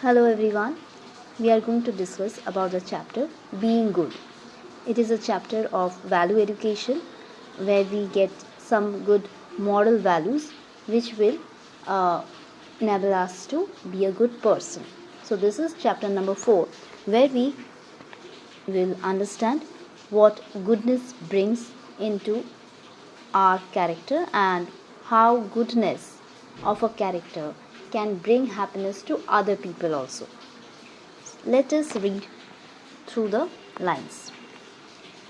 Hello everyone. We are going to discuss about the chapter Being Good. It is a chapter of value education where we get some good moral values which will enable us to be a good person. So this is chapter number 4 where we will understand what goodness brings into our character and how goodness of a character can bring happiness to other people also. Let us read through the lines.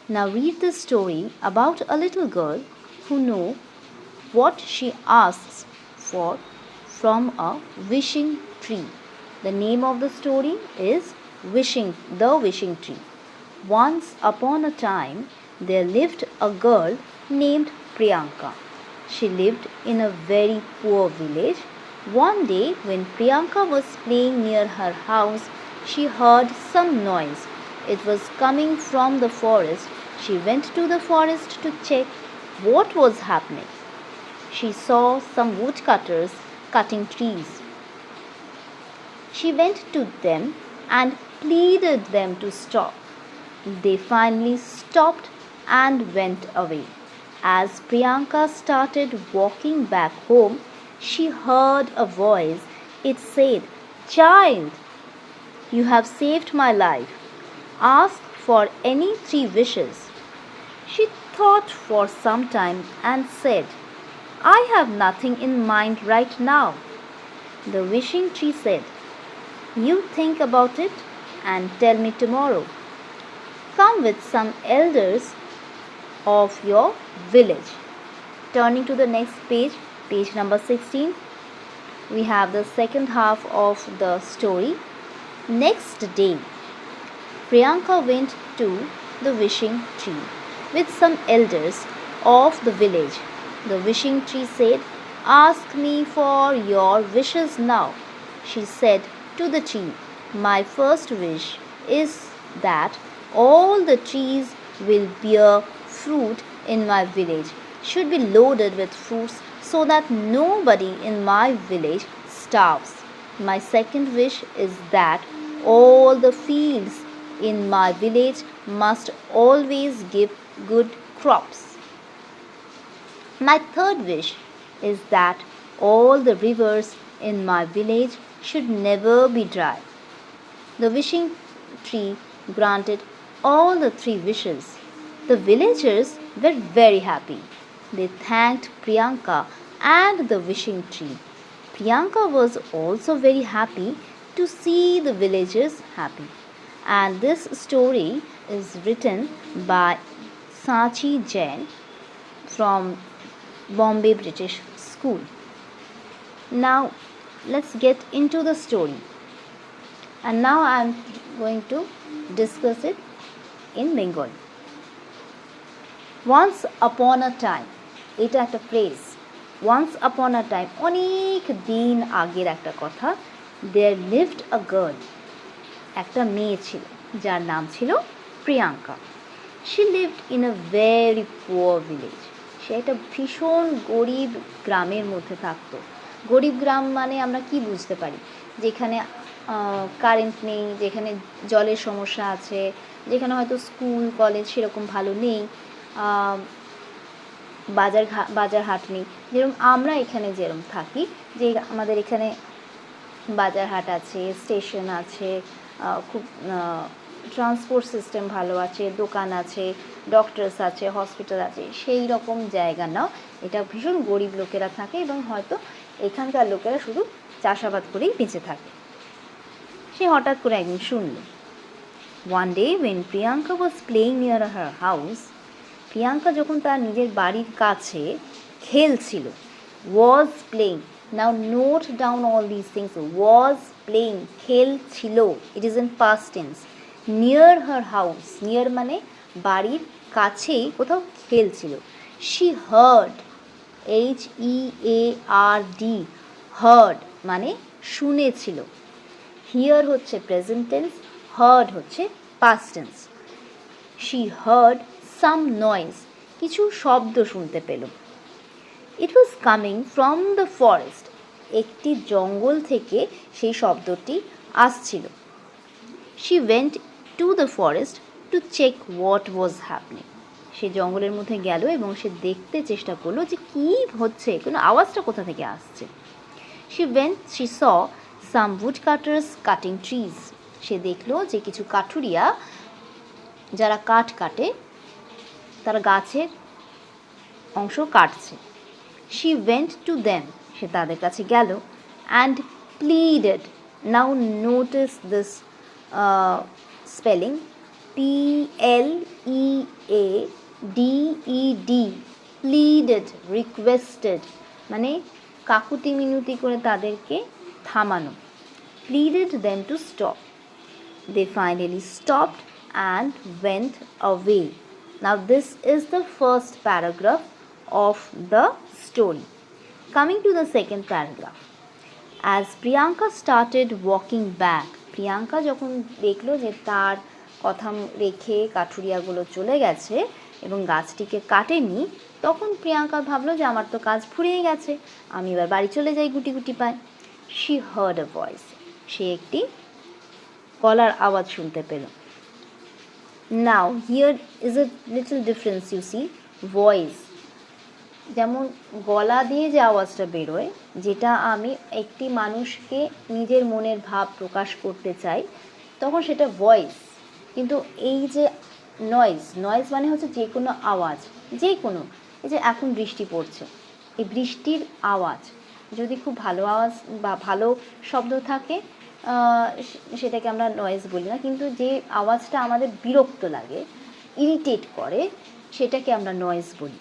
Now read the story about a little girl who knows what she asks for from a wishing tree. The name of the story is The Wishing Tree. Once upon a time, there lived a girl named Priyanka. She lived in a very poor village. One day, when Priyanka was playing near her house, she heard some noise. It was coming from the forest. She went to the forest to check what was happening. She saw some woodcutters cutting trees. She went to them and pleaded them to stop. They finally stopped and went away. As Priyanka started walking back home, she heard a voice. It said, "Child, you have saved my life. Ask for any 3 wishes." She thought for some time and said, "I have nothing in mind right now." The wishing tree said, "You think about it and tell me tomorrow. Come with some elders of your village." Turning to the next page, page number 16, we have the second half of the story. Next day, Priyanka went to the wishing tree with some elders of the village. The wishing tree said, "Ask me for your wishes now." She said to the tree, "My first wish is that all the trees will bear fruit in my village, should be loaded with fruits so that nobody in my village starves. My second wish is that all the fields in my village must always give good crops. My third wish is that all the rivers in my village should never be dry." The wishing tree granted all the 3 wishes. The villagers were very happy. They thanked Priyanka and the wishing tree. Priyanka was also very happy to see the villagers happy. And this story is written by Sachi Jain from Bombay British School. Now let's get into the story. And now I am going to discuss it in Bengali. Once upon a time, এটা একটা phrase. Once upon a time, অনেক দিন আগের একটা কথা। There lived a girl. একটা মেয়ে ছিল যার নাম ছিল Priyanka. She lived in a very poor village. সে একটা ভীষণ গরিব গ্রামের মধ্যে থাকতো। গরিব গ্রাম মানে আমরা কি বুঝতে পারি? যেখানে কারেন্ট নেই, যেখানে জলের সমস্যা আছে, যেখানে হয়তো স্কুল কলেজ সেরকম ভালো নেই, বাজার হাট নেই। যেরকম আমরা এখানে যেরকম থাকি, যে আমাদের এখানে বাজার হাট আছে, স্টেশন আছে, খুব ট্রান্সপোর্ট সিস্টেম ভালো আছে, দোকান আছে, ডক্টরস আছে, হসপিটাল আছে, সেই রকম জায়গা নাও। এটা ভীষণ গরিব লোকেরা থাকে এবং হয়তো এখানকার লোকেরা শুধু চাষাবাদ করেই বেঁচে থাকে। সে হঠাৎ করে একদিন শুনল, One day when Priyanka was playing near her house, Priyanka যখন তার নিজের বাড়ির কাছে খেলছিল, was playing. Now note down all these things. Was playing, খেলছিল, it is in past tense. Near her house, near মানে বাড়ির কাছেই কোথাও খেলছিল। She heard, Heard, heard মানে শুনেছিল। Hear হচ্ছে present tense, heard হচ্ছে past tense. She heard some noise, কিছু শব্দ শুনতে পেল। It was coming from the forest, একটি জঙ্গল থেকে সেই শব্দটি আসছিল। She went to the forest to check what was happening. সে জঙ্গলের মধ্যে গেল এবং সে দেখতে চেষ্টা করলো যে কী হচ্ছে, কোনো আওয়াজটা কোথা থেকে আসছে। She saw some woodcutters cutting trees. সে দেখলো যে কিছু কাঠুরিয়া যারা কাঠ কাটে তারা গাছের অংশ কাটছে। She went to them. সে তাদের কাছে গেল and pleaded. Now notice this spelling. Pleaded. Pleaded, requested, মানে কাকুতি মিনতি করে তাদেরকে থামানো। Pleaded them to stop. They finally stopped and went away. Now this is the first paragraph of the story. Coming to the second paragraph. As Priyanka started walking back, Priyanka যখন দেখলো যে তার কথা রেখে কাঠুরিয়াগুলো চলে গেছে এবং গাছটিকে কাটেনি, তখন প্রিয়াঙ্কা ভাবলো যে আমার তো কাজ ফুরিয়ে গেছে, আমি এবার বাড়ি চলে যাই গুটি গুটি পায়। She heard a voice. সে একটি গলার আওয়াজ শুনতে পেল। Now here is a little difference you see. Voice, যেমন গলা দিয়ে যে আওয়াজটা বেরোয়, যেটা আমি একটি মানুষকে নিজের মনের ভাব প্রকাশ করতে চাই তখন সেটা ভয়েস। কিন্তু এই যে নয়েজ মানে হচ্ছে যে কোনো আওয়াজ, যে কোনো, এই যে এখন বৃষ্টি পড়ছে, এই বৃষ্টির আওয়াজ যদি খুব ভালো আওয়াজ বা ভালো শব্দ থাকে সেটাকে আমরা নয়েজ বলি না, কিন্তু যে আওয়াজটা আমাদের বিরক্ত লাগে, ইরিটেট করে, সেটাকে আমরা নয়েজ বলি।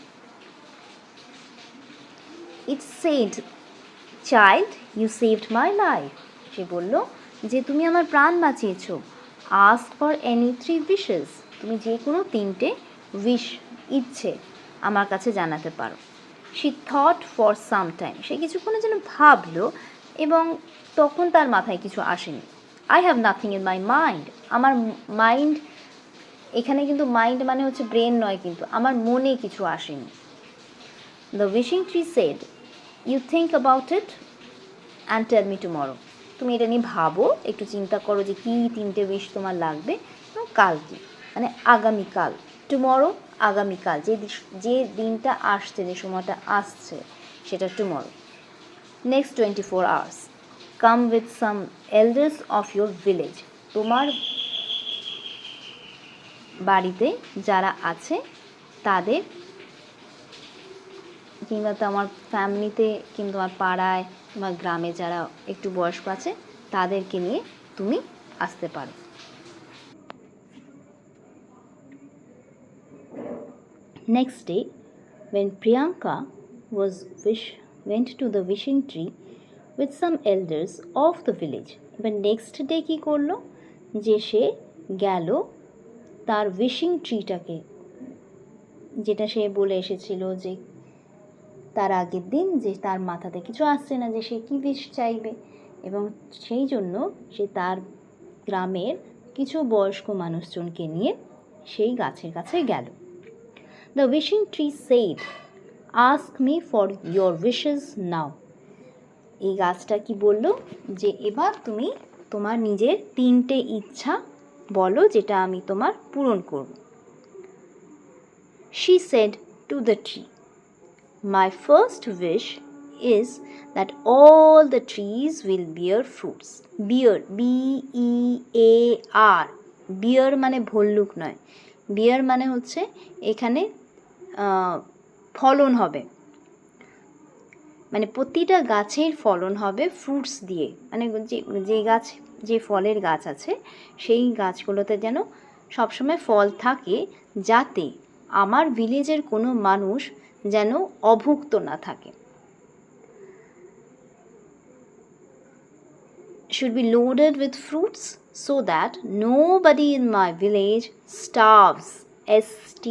It said, "Child, you saved my life." সে বলল যে তুমি আমার প্রাণ বাঁচিয়েছো। Ask for any 3 wishes. তুমি যে কোনো 3টে ইচ্ছে আমার কাছে জানাতে পারো। She thought for some time. সে কিছুক্ষণের জন্য ভাবলো এবং তখন তার মাথায় কিছু আসেনি। I have nothing in my mind. আমার মাইন্ড, এখানে কিন্তু মাইন্ড মানে হচ্ছে ব্রেন নয়, কিন্তু আমার মনে কিছু আসেনি। The wishing tree said, "You think about it and tell me tomorrow." তুমি এটা নিয়ে ভাবো, একটু চিন্তা করো যে কী 3টে উইশ তোমার লাগবে এবং কালকে মানে আগামীকাল, টুমরো আগামীকাল, যে দিনটা আসছে, যে সময়টা আসছে সেটা tomorrow. Next 24 hours. Come with some elders of your village. তোমার বাড়িতে যারা আছে তাদের, কিংবা তোমার ফ্যামিলিতে, কিংবা তোমার পাড়ায়, তোমার গ্রামে যারা একটু বয়স্ক আছে তাদেরকে নিয়ে তুমি আসতে পারো। Next day, when Priyanka went to the wishing tree with some elders of the village. এবার নেক্সট ডে কী করলো, যে সে গেল তার উইশিং ট্রিটাকে, যেটা সে বলে এসেছিল যে তার আগের দিন, যে তার মাথাতে কিছু আসছে না, যে সে কী উইশ চাইবে, এবং সেই জন্য সে তার গ্রামের কিছু বয়স্ক মানুষজনকে নিয়ে সেই গাছের কাছে গেল। The wishing tree said, "Ask me for your wishes now." এই গাছটা কি বলল, যে এবার তুমি তোমার নিজের 3টে ইচ্ছা বলো, যেটা আমি তোমার পূরণ করব। She said to the tree, "My first wish is that all the trees will bear fruits." Bear, B-E-A-R. বিয়ার মানে ভল্লুক নয়, বিয়ার মানে হচ্ছে এখানে ফলন হবে, মানে প্রতিটা গাছের ফলন হবে ফ্রুটস দিয়ে, মানে যে গাছ, যে ফলের গাছ আছে সেই গাছগুলোতে যেন সবসময় ফল থাকে, যাতে আমার ভিলেজের কোনো মানুষ যেন অভুক্ত না থাকে। Should be loaded with fruits so that nobody in my village starves. S-T-A-R-V-E-S.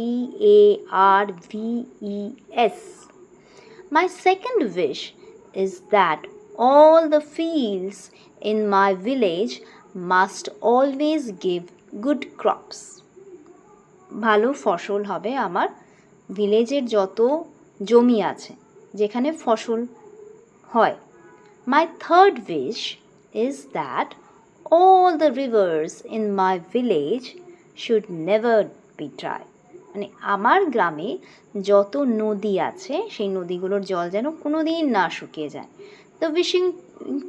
My second wish is that all the fields in my village must always give good crops. ভালো ফসল হবে আমার ভিলেজের যত জমি আছে যেখানে ফসল হয়। My third wish is that all the rivers in my village should never be dry. মানে আমার গ্রামে যত নদী আছে সেই নদীগুলোর জল যেন কোনো দিন না শুকিয়ে যায়। The wishing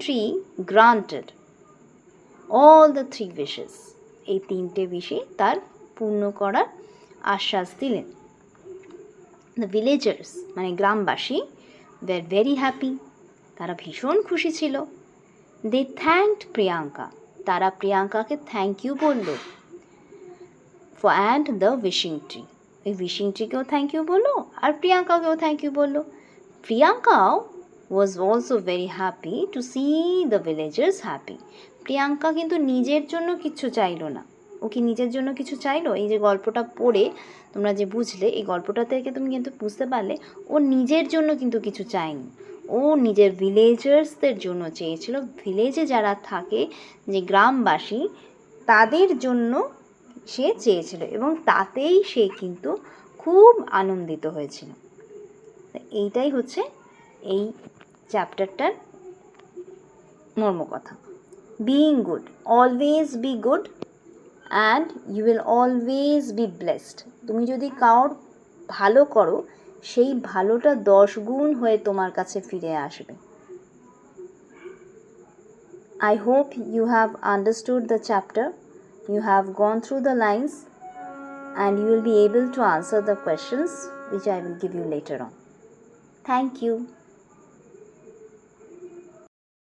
tree granted all the 3 wishes. এই 3টে উইশই তার পূর্ণ করার আশ্বাস দিলেন। The villagers মানে গ্রামবাসী were very happy. তারা ভীষণ খুশি ছিল। They thanked প্রিয়াঙ্কা, তারা প্রিয়াঙ্কাকে থ্যাংক ইউ বলল। and the wishing tree, এই wishing ট্রিকেও থ্যাংক ইউ বললো আর প্রিয়াঙ্কাকেও থ্যাংক ইউ বললো। প্রিয়াঙ্কাও was also very happy to see the villagers happy. Priyanka কিন্তু নিজের জন্য কিছু চাইলো না। ও কি নিজের জন্য কিছু চাইলো? এই যে গল্পটা পড়ে তোমরা যে বুঝলে, এই গল্পটা থেকে তুমি কিন্তু বুঝতে পারলে ও নিজের জন্য কিন্তু কিছু চায়নি। ও নিজের ভিলেজার্সদের জন্য চেয়েছিল, ভিলেজে যারা থাকে যে গ্রামবাসী তাদের জন্য সে চেয়েছিল এবং তাতেই সে কিন্তু খুব আনন্দিত হয়েছিল। এইটাই হচ্ছে এই চ্যাপ্টারটার মর্মকথা। Being good, always be good and you will always be blessed. তুমি যদি কারোর ভালো করো সেই ভালোটা 10 গুণ হয়ে তোমার কাছে ফিরে আসবে। I hope you have understood the chapter. You have gone through the lines and you will be able to answer the questions which I will give you later on. Thank you.